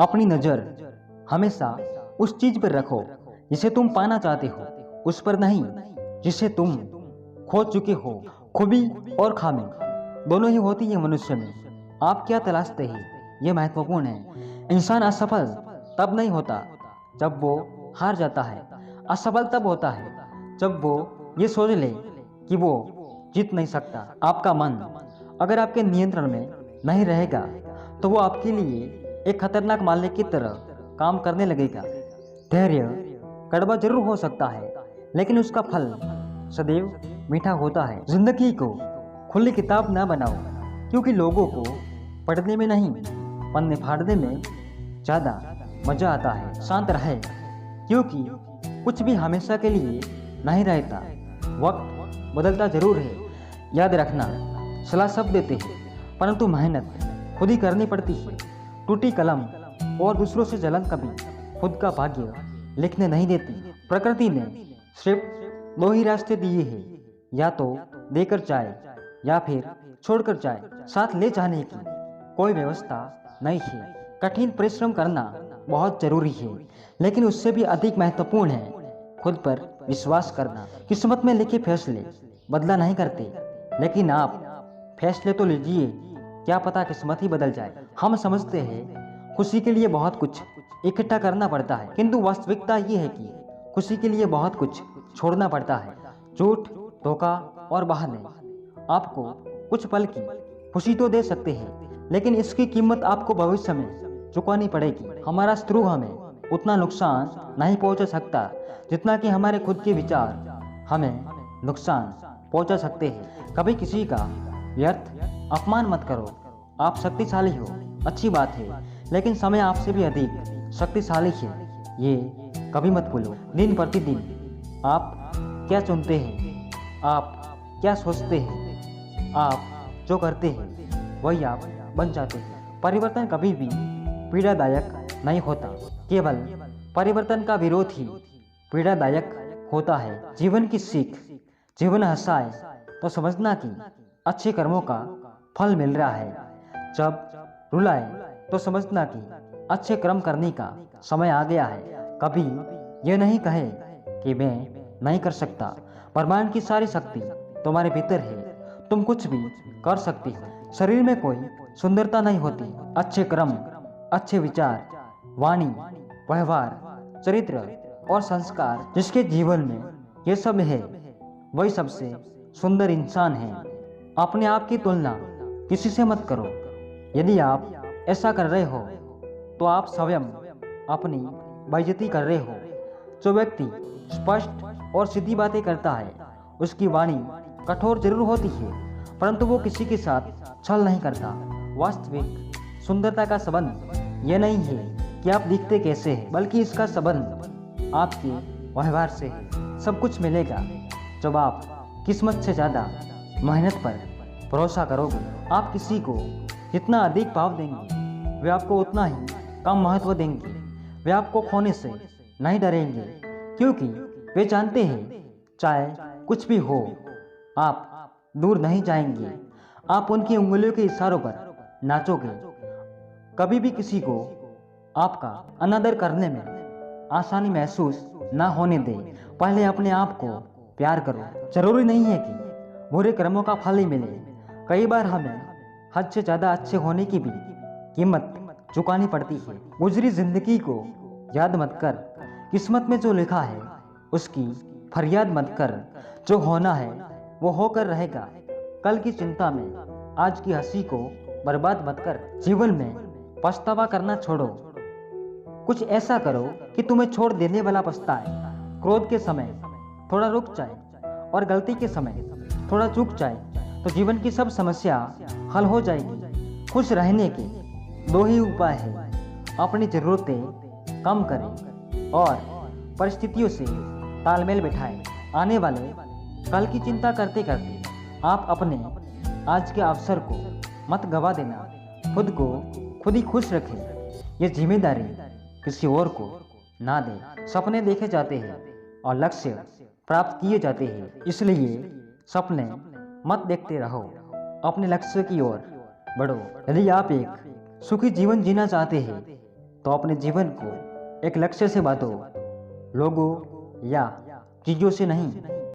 अपनी नज़र हमेशा उस चीज पर रखो जिसे तुम पाना चाहते हो, उस पर नहीं जिसे तुम खो चुके हो। खूबी और खामी दोनों ही होती है मनुष्य में। आप क्या तलाशते हैं ये महत्वपूर्ण है। इंसान असफल तब नहीं होता जब वो हार जाता है। असफल तब होता है जब वो ये सोच ले कि वो जीत नहीं सकता। आपका मन अगर आपके नियंत्रण में नहीं रहेगा तो वो आपके लिए एक खतरनाक मालिक की तरह काम करने लगेगा। धैर्य कड़वा जरूर हो सकता है, लेकिन उसका फल सदैव मीठा होता है। जिंदगी को खुली किताब ना बनाओ, क्योंकि लोगों को पढ़ने में नहीं पन्ने फाड़ने में ज़्यादा मजा आता है। शांत रहे, क्योंकि कुछ भी हमेशा के लिए नहीं रहता। वक्त बदलता जरूर है। याद रखना, सलाह सब देते हैं, परंतु मेहनत खुद ही करनी पड़ती है। टूटी कलम और दूसरों से जलन कभी खुद का भाग्य लिखने नहीं देती। प्रकृति ने सिर्फ दो ही रास्ते दिए हैं, या तो देकर जाए या फिर छोड़कर जाए। साथ ले जाने की कोई व्यवस्था नहीं है। कठिन परिश्रम करना बहुत जरूरी है, लेकिन उससे भी अधिक महत्वपूर्ण है खुद पर विश्वास करना। किस्मत में लिखे फैसले बदला नहीं करते, लेकिन आप फैसले तो लीजिए, क्या पता किस्मत ही बदल जाए। हम समझते हैं खुशी के लिए बहुत कुछ इकट्ठा करना पड़ता है, किंतु वास्तविकता ये है कि खुशी के लिए बहुत कुछ छोड़ना पड़ता है। झूठ, धोखा और बहाने आपको कुछ पल की खुशी तो दे सकते हैं, लेकिन इसकी कीमत आपको भविष्य में चुकानी पड़ेगी। हमारा शत्रु हमें उतना नुकसान नहीं पहुंचा सकता जितना कि हमारे खुद के विचार हमें नुकसान पहुंचा सकते हैं। कभी किसी का व्यर्थ अपमान मत करो। आप शक्तिशाली हो, अच्छी बात है, लेकिन समय आपसे भी अधिक शक्तिशाली है, ये कभी मत भूलो। दिन प्रतिदिन आप क्या चुनते हैं, आप क्या सोचते हैं, आप जो करते हैं वही आप बन जाते हैं। परिवर्तन कभी भी पीड़ादायक नहीं होता, केवल परिवर्तन का विरोध ही पीड़ादायक होता है। जीवन की सीख, जीवन हंसाए तो समझना कि अच्छे कर्मों का फल मिल रहा है, जब रुलाए तो समझना कि अच्छे कर्म करने का समय आ गया है। कभी ये नहीं कहे कि मैं नहीं कर सकता। ब्रह्मांड की सारी शक्ति तुम्हारे भीतर है, तुम कुछ भी कर सकती हो। शरीर में कोई सुंदरता नहीं होती, अच्छे कर्म, अच्छे विचार, वाणी, व्यवहार, चरित्र और संस्कार जिसके जीवन में ये सब है, वही सबसे सुंदर इंसान है। अपने आप की तुलना किसी से मत करो। यदि आप ऐसा कर रहे हो तो आप स्वयं अपनी बेइज्जती कर रहे हो। जो व्यक्ति स्पष्ट और सीधी बातें करता है, उसकी वाणी कठोर जरूर होती है, परंतु वो किसी के साथ छल नहीं करता। वास्तविक सुंदरता का संबंध ये नहीं है कि आप दिखते कैसे हैं, बल्कि इसका संबंध आपके व्यवहार से है। सब कुछ मिलेगा जब आप किस्मत से ज़्यादा मेहनत पर भरोसा करोगे। आप किसी को जितना अधिक भाव देंगे, वे आपको उतना ही कम महत्व देंगे। वे आपको खोने से नहीं डरेंगे, क्योंकि वे जानते हैं चाहे कुछ भी हो, आप दूर नहीं जाएंगे। आप उनकी उंगलियों के इशारों पर नाचोगे। कभी भी किसी को आपका अनादर करने में आसानी महसूस ना होने दें। पहले अपने आप को प्यार करो। जरूरी नहीं है कि बुरे कर्मों का फल ही मिले। कई बार हमें हद से ज़्यादा अच्छे होने की भी कीमत चुकानी पड़ती है। गुजरी जिंदगी को याद मत कर, किस्मत में जो लिखा है उसकी फरियाद मत कर। जो होना है वो होकर रहेगा। कल की चिंता में आज की हंसी को बर्बाद मत कर। जीवन में पछतावा करना छोड़ो, कुछ ऐसा करो कि तुम्हें छोड़ देने वाला पछताए। क्रोध के समय थोड़ा रुक जाए और गलती के समय थोड़ा चूक जाए तो जीवन की सब समस्या हल हो जाएगी। खुश रहने के दो ही उपाय हैं, अपनी ज़रूरतें कम करें और परिस्थितियों से तालमेल बिठाएं। आने वाले कल की चिंता करते करते आप अपने आज के अवसर को मत गवा देना। खुद को खुद ही खुश रखें। ये जिम्मेदारी किसी और को ना दें। सपने देखे जाते हैं और लक्ष्य प्राप्त किए जाते हैं, इसलिए सपने मत देखते रहो, अपने लक्ष्य की ओर बढ़ो। यदि आप एक सुखी जीवन जीना चाहते हैं तो अपने जीवन को एक लक्ष्य से बांधो, लोगों या चीज़ों से नहीं।